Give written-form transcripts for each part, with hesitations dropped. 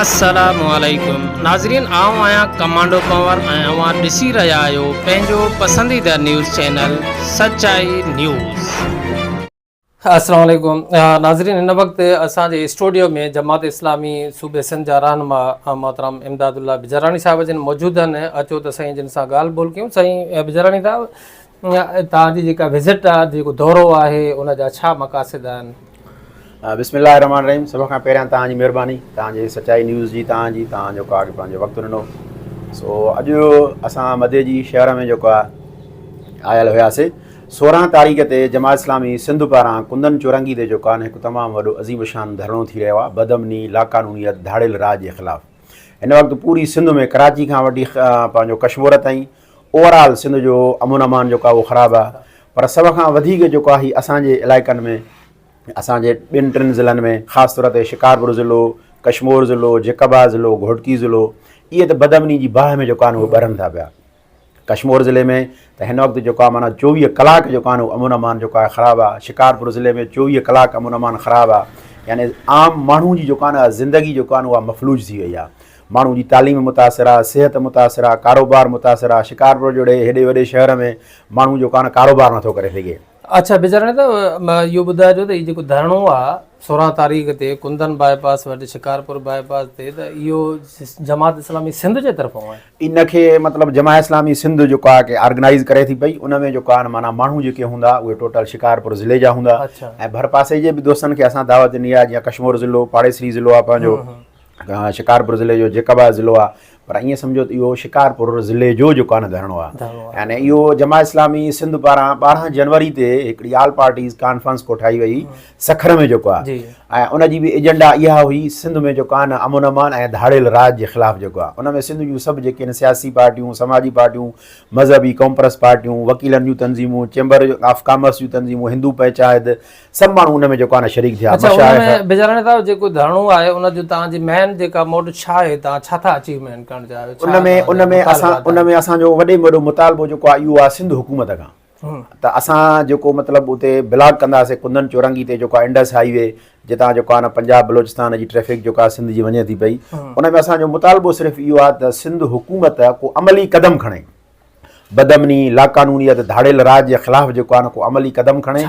अस्सलामुअलैकुम नाज़रीन आऊं आहियां कमांडो कंवर ऐं अवां ॾिसी रहिया आहियो पंहिंजो पसंदीदा न्यूज़ चैनल सचाई न्यूज़। अस्सलामुअलैकुम नाज़रीन, हिन वक़्तु असांजे स्टूडियो में जमात इस्लामी सूबे सिंध जा रहनुमा मोहतरम इमदादुल्ला बिजरानी साहिब जिन मौजूदु आहिनि। अचो त साईं जिन सां ॻाल्हि ॿोल कयूं। साईं बिजरानी साहिब, तव्हांजी जेका विज़िट आहे, जेको दौरो आहे, उन जा छा मक़ासिद आहिनि? बिस्मिल्लाह रहमान रहीम। सभ खां पहिरियां तव्हांजी महिरबानी, तव्हांजे सचाई न्यूज़ जी, तव्हां जेको आहे पंहिंजो वक़्तु ॾिनो। सो अॼु असां मदे जी शहर में जेको आहे आयल हुयासीं। 16 तारीख़ ते जमात इस्लामी सिंध पारां कुंदन चौरंगी ते जेको आहे हिकु तमामु वॾो अज़ीम शान धरणो थी रहियो आहे बदअमनी, लाक़ानूनियत, धाड़ियल राज जे ख़िलाफ़ु। हिन वक़्तु पूरी सिंध में कराची खां वठी पंहिंजो कश्मीर ताईं ओवरऑल सिंध जो अमन अमान जेको आहे उहो ख़राबु आहे। पर सभ खां वधीक जेको आहे असांजे इलाइक़नि में, असांजे ॿिनि टिनि ज़िलनि में, ख़ासि तौर ते शिकारपुर ज़िलो, कश्मीर ज़िलो, जेकबा ज़िलो, घोटकी ज़िलो, इहे त बदअमनी जी बाहि में जेको आहे उहे ॿरनि था पिया। कश्मीर ज़िले में त हिन वक़्तु जेको आहे माना 24 कलाक जेको आहे अमन अमान जेको आहे ख़राबु आहे। शिकारपुर ज़िले में 24 कलाक अमन अमान ख़राबु आहे। यानी आम माण्हू जी जेको आहे ज़िंदगी जेको आहे उहा मफ़लूज थी वई आहे। माण्हू जी तालीम मुतासिर आहे, सिहत मुतासिर आहे, कारोबार मुतासिर आहे। शिकारपुर जहिड़े हेॾे वॾे शहर में माण्हू जेको आहे कारोबार नथो करे सघे। अच्छा बिजरानी साहिब, इहो ॿुधाइजो त हीउ जेको धरणो आहे 16 तारीख़ ते कुंदन बाईपास वटि शिकारपुर बाईपास ते, त इहो जमात इस्लामी सिंध जे तरफ़ां आहे? इनखे मतिलबु जमात इस्लामी सिंध जेको आहे की ऑर्गेनाइज़ करे थी पई। उन में जेको आहे माना माण्हू जेके हूंदा उहे टोटल शिकारपुर ज़िले जा हूंदा। ऐं भर पासे जे बि दोस्तनि खे असां दावत ॾिनी आहे, जीअं कश्मीर ज़िलो पाड़ेसरी ज़िलो आहे पंहिंजो, शिकारपुर ज़िले जो जेकबा ज़िलो आहे। पर ईअं सम्झो त इहो शिकारपुर ज़िले जो जेको आहे न धरणो आहे। यानी इहो जमात इस्लामी सिंध पारां 12 जनवरी ते हिकिड़ी आल पार्टीज़ कॉन्फ्रेंस कोठाई वई सखर में जेको आहे। ऐं उनजी बि एजेंडा इहा हुई सिंध में जेको आहे न अमन अमान ऐं धाड़ियल राज जे ख़िलाफ़ु जेको आहे। उन में सिंध जूं सभु जेके आहिनि सियासी पार्टियूं, समाजी पार्टियूं, मज़हबी कॉम्प्रेस पार्टियूं, वकीलनि जूं तंज़ीमूं, चैम्बर ऑफ कॉमर्स जूं तंज़ीमूं, हिंदू पंचायत, सभु माण्हू उन में जेको आहे न शरीक थिया। बिजरानी साहिब, जेको धरणो आहे उन जो तव्हांजी मेन जेका मोटिव छा आहे? तव्हां छा था अचीवमेंट करणु चाहियो? उन में असांजो वॾे में वॾो मुतालबो जेको आहे इहो आहे सिंध हुकूमत खां। त असां जेको मतिलबु उते ब्लॉक कंदासीं कुंदन चौरंगी ते जेको आहे इंडस हाईवे, जितां जेको आहे न पंजाब बलोचिस्तान जी ट्रैफिक जेको आहे सिंध जी वञे थी पई। उन में असांजो मुतालबो सिर्फ़ु इहो आहे त सिंध हुकूमत को अमली क़दम खणे, बदअमनी, लाक़ानूनियत, धाड़ियल राज जे ख़िलाफ़ु जेको आहे न को अमली क़दम खणे।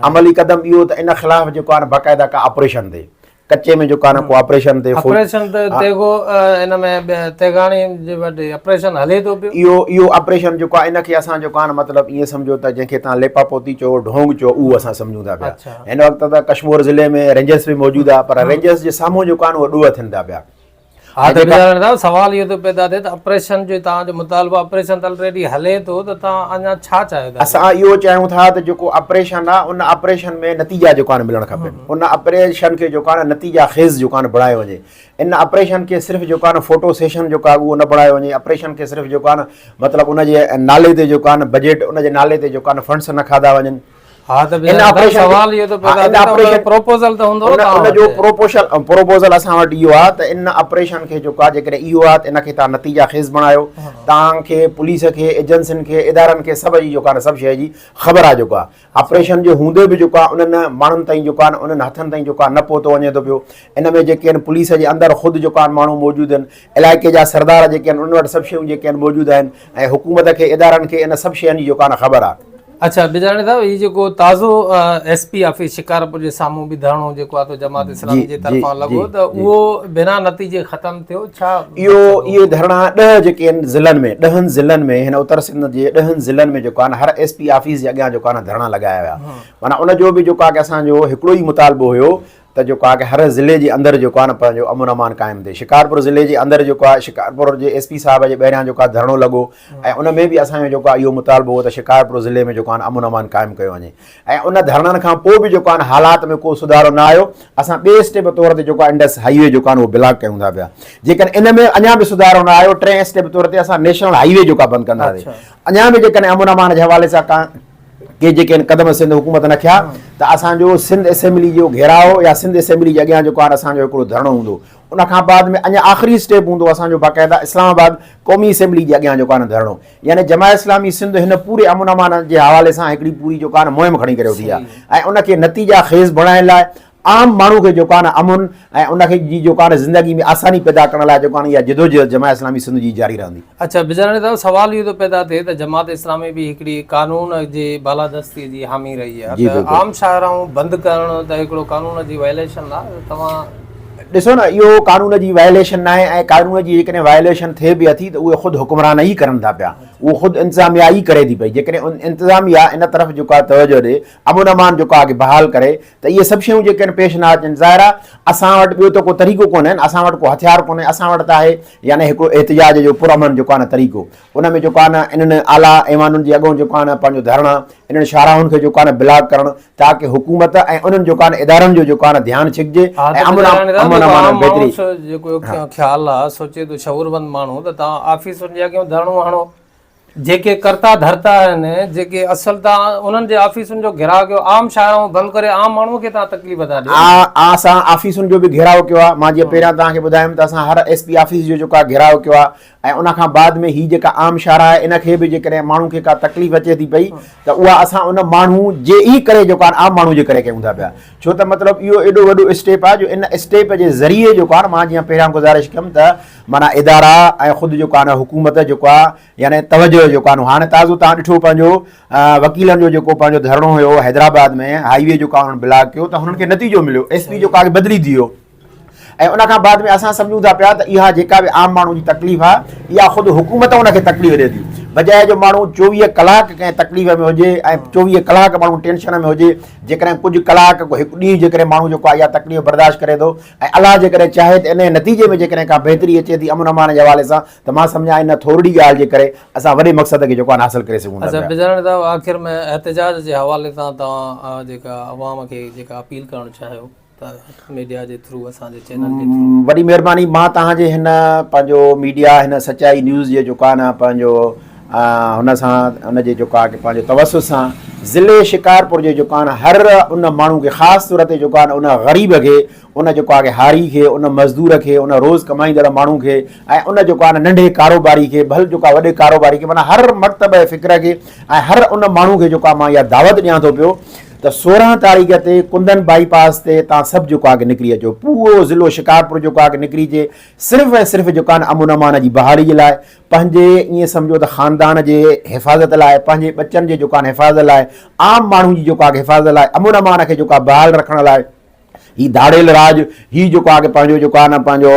अमली क़दम इहो त इन ख़िलाफ़ु जेको आहे न बाक़ाइदा का ऑपरेशन थिए, कच्चे में जेको आहे न को ऑपरेशन थिए। इहो ऑपरेशन जेको आहे इनखे असां जेको आहे न मतिलबु ईअं सम्झो त जंहिंखे तव्हां लेपापोती चओ, ढोंग चओ, उहो असां सम्झूं था पिया। हिन वक़्तु त कश्मीर ज़िले में रेंजर्स बि मौजूदु आहे, पर रेंजर्स जे साम्हूं जेको आहे न उहो ॾोह थियनि था पिया। सवाल इहो थो पैदा थिए त ऑपरेशन जो तव्हांजो मुतालबो, ऑपरेशन त ऑलरेडी हले थो, त तव्हां अञा छा चाहियो था? असां इहो चाहियूं था त जेको ऑपरेशन आहे उन ऑपरेशन में नतीजा जेको आहे मिलणु खपनि। उन ऑपरेशन खे जेको आहे न नतीजा ख़ेज़ जेको आहे बणायो वञे। इन ऑपरेशन खे सिर्फ़ु जेको आहे न फोटो सेशन जेको आहे उहो न बणायो वञे। ऑपरेशन खे सिर्फ़ु जेको आहे न मतिलबु उनजे नाले ते जेको आहे न बजट, उनजे नाले ते जेको आहे न फंड्स न खाधा वञनि। प्रोपोज़ल असां वटि इहो आहे त इन ऑपरेशन खे जेको आहे जेकॾहिं इहो आहे त इनखे तव्हां नतीजा ख़ेज़ बणायो। तव्हांखे पुलिस खे, एजेंसियुनि खे, इदारनि खे सभु जी जेको आहे न सभु शइ जी ख़बर आहे। जेको आहे ऑपरेशन जे हूंदे बि जेको आहे उन्हनि माण्हुनि ताईं जेको आहे न उन्हनि हथनि ताईं जेको आहे न पहुतो वञे थो पियो। इन में जेके आहिनि पुलिस जे अंदरि ख़ुदि जेको आहे माण्हू मौजूदु आहिनि, इलाइक़े जा सरदार जेके आहिनि उन वटि सभु शयूं जेके आहिनि मौजूदु आहिनि, ऐं हुकूमत खे, इदारनि खे इन सभु शयुनि जी जेको आहे न ख़बर आहे। अच्छा बिजरानी साहिब, हीउ जेको ताज़ो SP ऑफिस शिकारपुर जे साम्हूं बि धरणो जेको आहे जमात इस्लामी जे तरफ़ां लॻो, त उहो बिना नतीजे ख़तमु थियो छा? इहे धरणा 10 जेके आहिनि ज़िलनि में, 10 ज़िलनि में, हिन उत्तर सिंध जे 10 ज़िलनि में जेको आहे न हर SP ऑफिस जे अॻियां जेको आहे न धरणा लॻाया विया। माना उनजो बि जेको आहे की असांजो हिकिड़ो ई मुतालबो हुयो त जेको आहे की हर ज़िले जे अंदरि जेको आहे न पंहिंजो अमन अमान क़ाइमु थिए। शिकारपुर ज़िले जे अंदरि जेको आहे शिकारपुर जे SP साहिब जे ॿाहिरियां जेको आहे धरणो लॻो, ऐं उन में बि असांजो जेको आहे इहो मुतालबो हो त शिकारपुर ज़िले में जेको आहे अमन अमान क़ाइमु कयो वञे। ऐं उन धरणनि खां पोइ बि जेको आहे न हालात में को सुधारो न आयो। असां ॿिए स्टेप तौर ते जेको आहे इंडस हाईवे जेको आहे उहो ब्लॉक कयूं था पिया। जेकॾहिं इन में अञा बि सुधारो न आयो, 3 स्टेप तौर ते असां नेशनल हाईवे जेको आहे बंदि कंदासीं। अञा बि जेकॾहिं अमन अमान जे हवाले सां के जेके क़दम सिंध हुकूमत न खिया त असांजो सिंध असेंबली जो घेराव या सिंध असेंबली जे अॻियां जेको आहे असांजो हिकिड़ो धरणो हूंदो। उन खां बाद में अञा आख़िरी स्टेप हूंदो असांजो बाक़ाइदा इस्लामाबाद क़ौमी असेंबली जे अॻियां जेको आहे न धरणो। यानी जमात इस्लामी सिंध हिन पूरे अमन अमान जे हवाले सां हिकिड़ी पूरी जेको आहे न मुहिम खणी करे वेठी आहे ऐं उनखे नतीजा ख़ेज़ बणाइण लाइ आम माण्हू खे जेको आहे न अमुन ऐं उनखे जी जेको आहे न ज़िंदगी में आसानी पैदा करण लाइ जेको आहे न इहा जदोजहद जमात इस्लामी सिंध जी जारी रहंदी। अच्छा बिजरानी साहब सवाल इहो थो पैदा थिए त जमात इस्लामी बि हिकिड़ी कानून जे बालादस्ती जी हामी रही आहे त आम शाहराऊं बंदि करणु त हिकिड़ो कानून जी वायलेशन आहे। तव्हां ॾिसो न इहो कानून जी वायलेशन न आहे ऐं कानून जी जेकॾहिं वायलेशन थिए बि थी त उहे ख़ुदि हुकुमरान ई करनि था पिया, उहो ख़ुदि इंतिज़ामिया ई करे थी पई। जेकॾहिं इंतिज़ामिया इन तरफ़ जेको आहे तवजो ॾे अमन अमान जेको आहे बहाल करे त इहे सभु शयूं जेके आहिनि पेश न अचनि। ज़ाहिर आहे असां वटि ॿियो त को तरीक़ो कोन्हे, असां वटि को हथियार कोन्हे, असां वटि त आहे यानी हिकिड़ो एहतिजाज जो पुरअमन जेको आहे न तरीक़ो। उन में जेको आहे न इन्हनि आला ऐवानुनि जे अॻो जेको आहे न पंहिंजो धरणा इन्हनि शाहराउनि खे जेको आहे न ब्लॉक करणु ताकी हुकूमत ऐं उन्हनि जेको आहे न इदारनि जो जेको आहे न ध्यानु छिकिजे ऐं अमन अमान बहितरी जेको ख़्यालु आहे सोचे थो शऊरबंद माण्हू त तव्हां ऑफिसुनि जे अॻियां धरणो हणो, जेके कर्ता धरता आहिनि जेके असल तव्हां उन्हनि जे ऑफिसुनि जो घेराव कयो, आम शाहराऊं बंदि करे आम माण्हूअ खे तव्हां तकलीफ़ था ॾियो। असां ऑफिसुनि जो बि घेराव कयो आहे। मां जीअं पहिरियां तव्हांखे ॿुधायुमि त असां हर SP ऑफिस जो जेको आहे घेराव कयो आहे ऐं उनखां बाद में हीअ जेका आम शाहरा आहे इनखे बि जेकॾहिं माण्हू खे का तकलीफ़ अचे थी पई त उहा असां उन माण्हू जे ई करे जेको आहे आम माण्हू जे करे कयूं था पिया। छो त मतिलबु इहो एॾो वॾो स्टेप आहे जो इन स्टेप जे ज़रिए जेको आहे मां जीअं पहिरियां गुज़ारिश कयमि त माना इदारा ऐं ख़ुदि जेको आहे न हुकूमत जेको आहे यानी तवजो जेको आहे हाणे ताज़ो तव्हां ॾिठो पंहिंजो वकीलनि जो जेको पंहिंजो धरणो हुयो हैदराबाद में हाईवे जेको आहे हुननि ब्लॉक कयो त हुननि खे नतीजो मिलियो, SP जेको आहे बदिली थी वियो ऐं उनखां बाद में असां सम्झूं था पिया त इहा जेका बि आम माण्हू जी तकलीफ़ आहे इहा ख़ुदि हुकूमत उनखे तकलीफ़ ॾिए थी, बजाए जो माण्हू 24 कलाक कंहिं तकलीफ़ में हुजे ऐं 24 कलाक माण्हू टेंशन में हुजे। जेकॾहिं कुझु कलाक हिकु ॾींहुं जेकॾहिं माण्हू जेको आहे इहा तकलीफ़ बर्दाश्त करे थो ऐं अलाह जेकॾहिं चाहे त इन नतीजे में जेकॾहिं का बहितरी अचे थी अमन अमान जे हवाले सां त मां सम्झां इन थोरी ॻाल्हि जे करे असां वॾे मक़सद खे जेको आहे हासिल करे सघूं था। अच्छा बिजरानी साहब आख़िर में एहतिजाज जे हवाले सां तव्हां जेका अवाम खे जेका अपील करणु चाहियो त मीडिया जे थ्रू असांजे चैनल जे थ्रू? वॾी महिरबानी, मां तव्हांजे हिन पंहिंजो मीडिया हिन सचाई न्यूज़ जे जेको आहे न पंहिंजो हुन सां हुनजे जेको आहे पंहिंजो तवसुत सां ज़िले शिकारपुर जे जेको आहे न हर उन माण्हू खे ख़ासि तौर ते जेको आहे न उन ग़रीब खे उन जेको आहे हारी खे उन मज़दूर खे उन रोज़ कमाईंदड़ माण्हू खे ऐं उन जेको आहे न नंढे कारोबारी खे भले जेको आहे वॾे कारोबारी खे माना हर मकतब ऐं फ़िक्र खे ऐं हर उन माण्हू खे जेको आहे मां इहा दावत ॾियां थो पियो त 16 तारीख़ ते कुंदन बाईपास ते तव्हां सभु जेको आहे निकिरी अचो, पूरो ज़िलो शिकारपुर जेको आहे निकिरी अचे सिर्फ़ु ऐं सिर्फ़ु जेको आहे अमन अमान जी बहाली जे लाइ, पंहिंजे ईअं सम्झो त ख़ानदान जे हिफ़ाज़त लाइ, पंहिंजे बचनि जे जेको आहे हिफ़ाज़त लाइ, आम माण्हू जी जेको आहे हिफ़ाज़त लाइ, अमन अमान खे जेको आहे बहाल रखण लाइ ही दाड़ेल राज ही जेको आहे पंहिंजो जेको आहे न पंहिंजो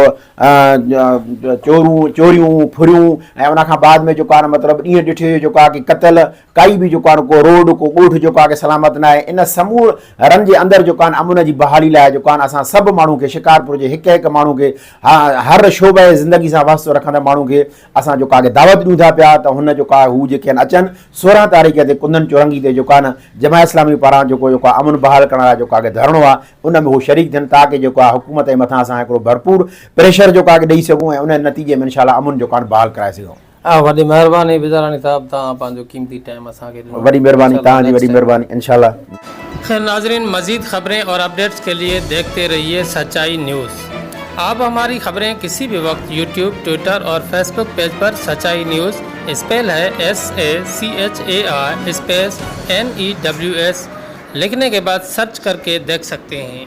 चोरियूं फुरियूं ऐं उनखां बाद में जेको आहे न मतिलबु ॾींहं ॾिठे जेको आहे की क़तल काई बि जेको आहे को रोड को ॻोठ जेको आहे सलामत न आहे। इन समूह रन जे अंदरि जेको आहे अमन जी बहाली लाइ जेको आहे असां सभु माण्हू खे शिकारपुर जे हिकु हिकु माण्हू खे हर शोबे ज़िंदगी सां वास्तो रखंदड़ माण्हू खे असां जेको आहे दावत ॾियूं था पिया त हुन जेको आहे हू जेके आहिनि अचनि 16 तारीख़ ते कुंदन चौरंगी ते जेको आहे न जमात इस्लामी पारां जेको आहे अमन बहाल करण लाइ जेको आहे धरणो आहे उन में हू शरीक थियनि ताकी जेको आहे हुकूमत जे मथां असां हिकिड़ो भरपूर प्रेशर जेको आहे ॾेई सघूं ऐं उन नतीजे में इंशाअल्लाह अमन जेको आहे बहाल कराए सघूं। वॾी महिरबानी बिजरानी साहब, तव्हां पंहिंजो कीमती टाइम असांखे ॾिनो। वॾी महिरबानी, तव्हांजी वॾी महिरबानी इंशाअल्लाह। खैर नाजरीन, मज़ीद खबरें और अपडेट्स के लिए देखते रहिए सच्चाई न्यूज़। आप हमारी खबरें किसी भी वक्त यूट्यूब, ट्विटर और फेसबुक पेज पर सच्चाई न्यूज़ स्पेल है SACHAI स्पेस NEWS लिखने के बाद सर्च करके देख सकते हैं।